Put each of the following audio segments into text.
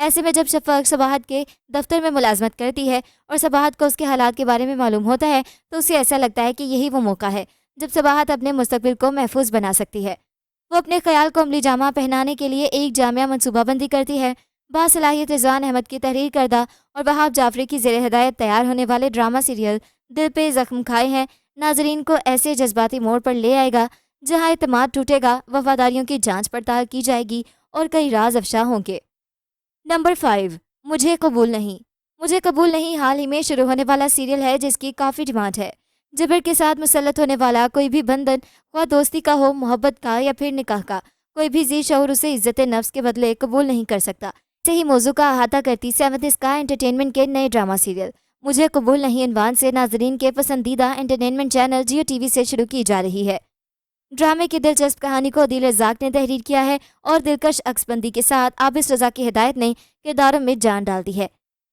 ایسے میں جب شفق صباحت کے دفتر میں ملازمت کرتی ہے اور صباحت کو اس کے حالات کے بارے میں معلوم ہوتا ہے تو اسے ایسا لگتا ہے کہ یہی وہ موقع ہے جب صباحت اپنے مستقبل کو محفوظ بنا سکتی ہے۔ وہ اپنے خیال کو عملی جامہ پہنانے کے لیے ایک جامعہ منصوبہ بندی کرتی ہے۔ باصلاحیت رضوان احمد کی تحریر کردہ اور وہاب جعفری کی زیر ہدایت تیار ہونے والے ڈرامہ سیریل دل پہ زخم کھائے ہیں ناظرین کو ایسے جذباتی موڑ پر لے آئے گا جہاں اعتماد ٹوٹے گا، وفاداریوں کی جانچ پڑتال کی جائے گی اور کئی راز افشا ہوں گے۔ نمبر 5، مجھے قبول نہیں۔ مجھے قبول نہیں حال ہی میں شروع ہونے والا سیریل ہے جس کی کافی ڈیمانڈ ہے۔ جبر کے ساتھ مسلط ہونے والا کوئی بھی بندھن، خواہ دوستی کا ہو، محبت کا یا پھر نکاح کا، کوئی بھی ذی شعور اسے عزت نفس کے بدلے قبول نہیں کر سکتا۔ ایسے ہی موضوع کا احاطہ کرتی 7 اسکائی انٹرٹینمنٹ کے نئے ڈرامہ سیریل مجھے قبول نہیں عنوان سے ناظرین کے پسندیدہ entertainment channel Geo T V سے شروع کی جا رہی ہے۔ ڈرامے کی دلچسپ کہانی کو عدیل رزاق نے تحریر کیا ہے اور دلکش عکس بندی کے ساتھ عابس رضا کی ہدایت نے کرداروں میں جان ڈال دی ہے۔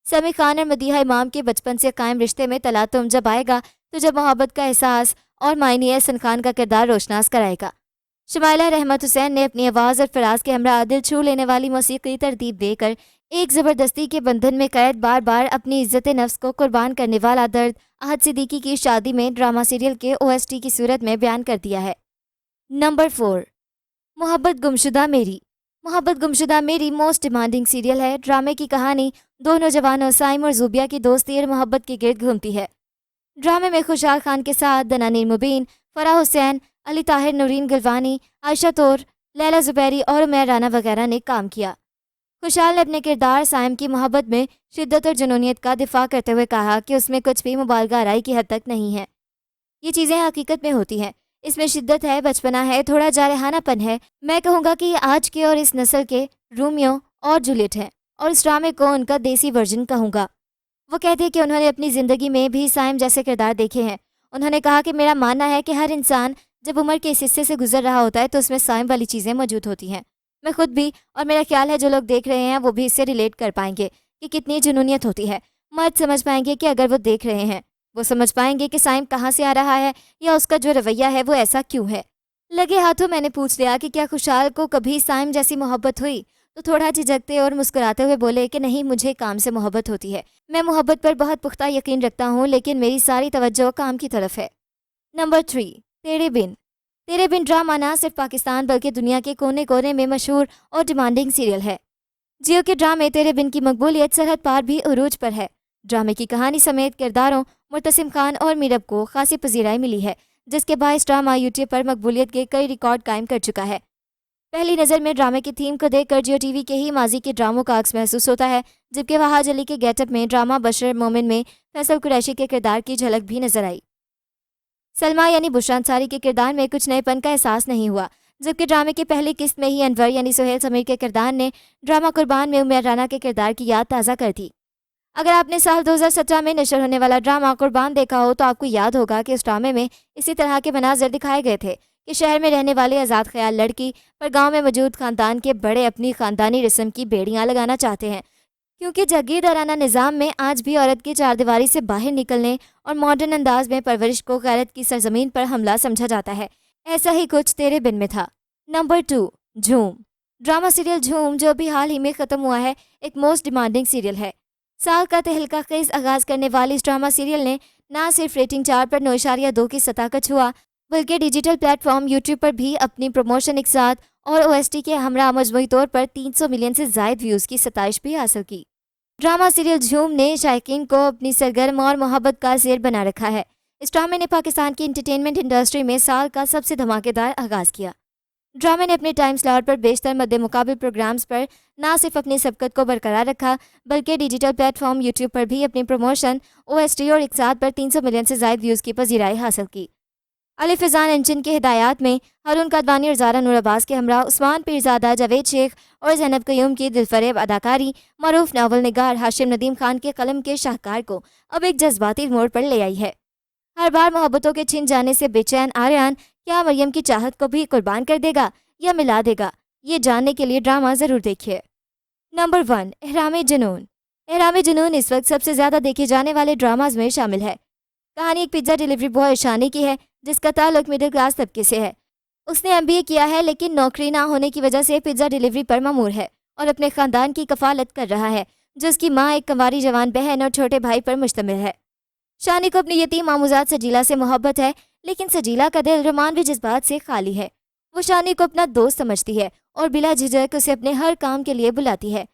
سمیع خان اور مدیحہ امام کے بچپن سے قائم رشتے میں تلاطم جب آئے گا تو جب محبت کا احساس اور معنی احسن خان کا کردار روشناس کرائے گا۔ شمائلہ رحمت حسین نے اپنی آواز اور فراز کے ہمراہ دل چھو لینے والی موسیقی ترتیب دے کر ایک زبردستی کے بندھن میں قید بار بار اپنی عزت نفس کو قربان کرنے والا درد احد صدیقی کی شادی میں ڈرامہ سیریل کے OST کی صورت میں بیان کر دیا ہے۔ نمبر 4، محبت گمشدہ میری۔ محبت گمشدہ میری موسٹ ڈیمانڈنگ سیریل ہے۔ ڈرامے کی کہانی دو نوجوانوں سائم اور زوبیہ کی دوستی اور محبت کے گرد گھومتی ہے۔ ڈرامے میں خوشحال خان کے ساتھ دنانیر مبین، فرح حسین، علی طاہر، نورین گلوانی، عائشہ طور، لیلا زبیری اور عمیر رانا وغیرہ نے کام کیا۔ خوشحال نے اپنے کردار سائم کی محبت میں شدت اور جنونیت کا دفاع کرتے ہوئے کہا کہ اس میں کچھ بھی مبالغہ آرائی کی حد تک نہیں ہے۔ یہ چیزیں حقیقت میں ہوتی ہیں۔ اس میں شدت ہے، بچپنا ہے، تھوڑا جارحانہ پن ہے۔ میں کہوں گا کہ یہ آج کے اور اس نسل کے رومیو اور جولیٹ ہیں، اور اس ڈرامے کو ان کا دیسی ورژن کہوں گا۔ وہ کہتے کہ انہوں نے اپنی زندگی میں بھی سائم جیسے کردار دیکھے ہیں۔ انہوں نے کہا کہ میرا ماننا ہے کہ ہر انسان جب عمر کے اس حصے سے گزر رہا ہوتا ہے تو اس میں سائم والی چیزیں موجود ہوتی ہیں۔ میں خود بھی، اور میرا خیال ہے جو لوگ دیکھ رہے ہیں وہ بھی اس سے ریلیٹ کر پائیں گے کہ کتنی جنونیت ہوتی ہے۔ مرد سمجھ پائیں گے کہ اگر وہ دیکھ رہے ہیں، وہ سمجھ پائیں گے کہ سائم کہاں سے آ رہا ہے یا اس کا جو رویہ ہے وہ ایسا کیوں ہے۔ لگے ہاتھوں میں نے پوچھ لیا کہ کیا خوشحال کو کبھی سائم جیسی محبت ہوئی، تو تھوڑا جھجکتے اور مسکراتے ہوئے بولے کہ نہیں، مجھے کام سے محبت ہوتی ہے۔ میں محبت پر بہت پختہ یقین رکھتا ہوں، لیکن میری ساری توجہ کام کی طرف ہے۔ نمبر 3، تیرے بن۔ تیرے بن ڈرامہ نہ صرف پاکستان بلکہ دنیا کے کونے کونے میں مشہور اور ڈیمانڈنگ سیریل ہے۔ جیو کے ڈرامے تیرے بن کی مقبولیت سرحد پار بھی عروج پر ہے۔ ڈرامے کی کہانی سمیت کرداروں مرتسم خان اور میرب کو خاصی پذیرائی ملی ہے، جس کے باعث ڈرامہ یوٹیوب پر مقبولیت کے کئی ریکارڈ قائم کر چکا ہے۔ پہلی نظر میں ڈرامے کی تھیم کو دیکھ کر جیو ٹی وی کے ہی ماضی کے ڈراموں کا عکس محسوس ہوتا ہے، جبکہ وہاج علی کے گیٹ اپ میں ڈرامہ بشر مومن میں فیصل قریشی کے کردار کی جھلک بھی نظر آئی۔ سلمہ یعنی بشرا انصاری کے کردار میں کچھ نئے پن کا احساس نہیں ہوا، جبکہ ڈرامے کی پہلی قسط میں ہی انور یعنی سہیل سمیر کے کردار نے ڈرامہ قربان میں عمیر رانا کے کردار کی یاد تازہ کر دی۔ اگر آپ نے سال 2017 میں نشر ہونے والا ڈرامہ قربان دیکھا ہو تو آپ کو یاد ہوگا کہ اس ڈرامے میں اسی طرح کے مناظر دکھائے گئے تھے کہ شہر میں رہنے والے آزاد خیال لڑکی پر گاؤں میں موجود خاندان کے بڑے اپنی خاندانی رسم کی بیڑیاں لگانا چاہتے ہیں، کیونکہ جاگیردارانہ نظام میں آج بھی عورت کی چار دیواری سے باہر نکلنے اور ماڈرن انداز میں پرورش کو غیرت کی سرزمین پر حملہ سمجھا جاتا ہے۔ ایسا ہی کچھ تیرے بن میں تھا۔ نمبر 2، جھوم۔ ڈرامہ سیریل جھوم جو بھی حال ہی میں ختم ہوا ہے ایک موسٹ ڈیمانڈنگ سیریل ہے۔ سال کا تہلکہ خیز آغاز کرنے والی اس ڈرامہ سیریل نے نہ صرف ریٹنگ 4 پر 9.2 کی سطح کا چھوا، بلکہ ڈیجیٹل پلیٹ فارم یوٹیوب پر بھی اپنی پروموشن ایک ساتھ اور OST کے ہمراہ مجموعی طور پر 300 ملین سے زائد ویوز کی ستائش بھی حاصل کی۔ ڈرامہ سیریل جھوم نے شائقین کو اپنی سرگرم اور محبت کا زیر بنا رکھا ہے۔ اس ڈرامے نے پاکستان کی انٹرٹینمنٹ انڈسٹری میں سال کا سب سے دھماکے دار آغاز کیا۔ ڈرامے نے اپنے ٹائم سلاٹ پر بیشتر مد مقابل پروگرامز پر نہ صرف اپنی سبقت کو برقرار رکھا، بلکہ ڈیجیٹل پلیٹ فارم یوٹیوب پر بھی اپنی پروموشن OST اور ایک ساتھ پر 300 ملین سے زائد ویوز کی پذیرائی حاصل کی۔ علی فضان انجن کے ہدایات میں ہارون کادوانی اور زارا نور عباس کے ہمراہ عثمان پیرزادہ، جاوید شیخ اور زینب قیوم کی دلفریب اداکاری معروف ناول نگار ہاشم ندیم خان کے قلم کے شاہکار کو اب ایک جذباتی موڑ پر لے آئی ہے۔ ہر بار محبتوں کے چھن جانے سے بے چین آریان کیا مریم کی چاہت کو بھی قربان کر دے گا یا ملا دے گا؟ یہ جاننے کے لیے ڈرامہ ضرور دیکھیے۔ نمبر 1، احرام جنون۔ احرام جنون اس وقت سب سے زیادہ دیکھے جانے والے ڈراماز میں شامل ہے۔ کہانی ایک پیزا ڈیلیوری بوائے عشانی کی ہے جس کا تعلق مڈل کلاس طبقے سے ہے۔ اس نے MBA کیا ہے لیکن نوکری نہ ہونے کی وجہ سے پیزا ڈیلیوری پر مامور ہے اور اپنے خاندان کی کفالت کر رہا ہے، جو اس کی ماں، ایک کنواری جوان بہن اور چھوٹے بھائی پر مشتمل ہے۔ شانی کو اپنی یتیم ماموزاد سجیلا سے محبت ہے، لیکن سجیلا کا دل رومانوی جذبات سے خالی ہے۔ وہ شانی کو اپنا دوست سمجھتی ہے اور بلا جھجک اسے اپنے ہر کام کے لیے بلاتی ہے۔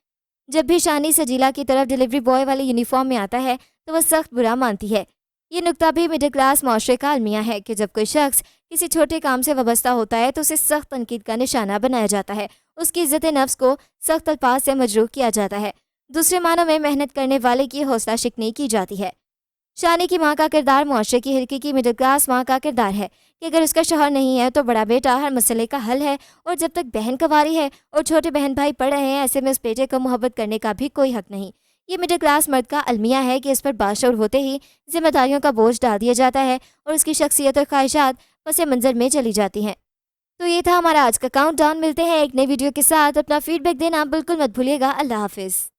جب بھی شانی سجیلا کی طرف ڈلیوری بوائے والی یونیفارم میں آتا ہے تو وہ سخت برا مانتی ہے۔ یہ نکتہ بھی مڈل کلاس معاشرے کا المیہ ہے کہ جب کوئی شخص کسی چھوٹے کام سے وابستہ ہوتا ہے تو اسے سخت تنقید کا نشانہ بنایا جاتا ہے، اس کی عزت نفس کو سخت الفاظ سے مجروح کیا جاتا ہے، دوسرے معنوں میں محنت کرنے والے کی حوصلہ شکنی کی جاتی ہے۔ شانی کی ماں کا کردار معاشرے کی ہلکی کی مڈل کلاس ماں کا کردار ہے کہ اگر اس کا شوہر نہیں ہے تو بڑا بیٹا ہر مسئلے کا حل ہے، اور جب تک بہن کنواری ہے اور چھوٹے بہن بھائی پڑھ رہے ہیں، ایسے میں اس بیٹے کو محبت کرنے کا بھی کوئی حق نہیں۔ یہ مڈل کلاس مرد کا المیہ ہے کہ اس پر باشعور ہوتے ہی ذمہ داریوں کا بوجھ ڈال دیا جاتا ہے اور اس کی شخصیت اور خواہشات پس منظر میں چلی جاتی ہیں۔ تو یہ تھا ہمارا آج کا کاؤنٹ ڈاؤن۔ ملتے ہیں ایک نئی ویڈیو کے ساتھ، اپنا فیڈ بیک دینا بالکل مت بھولیے گا۔ اللہ حافظ۔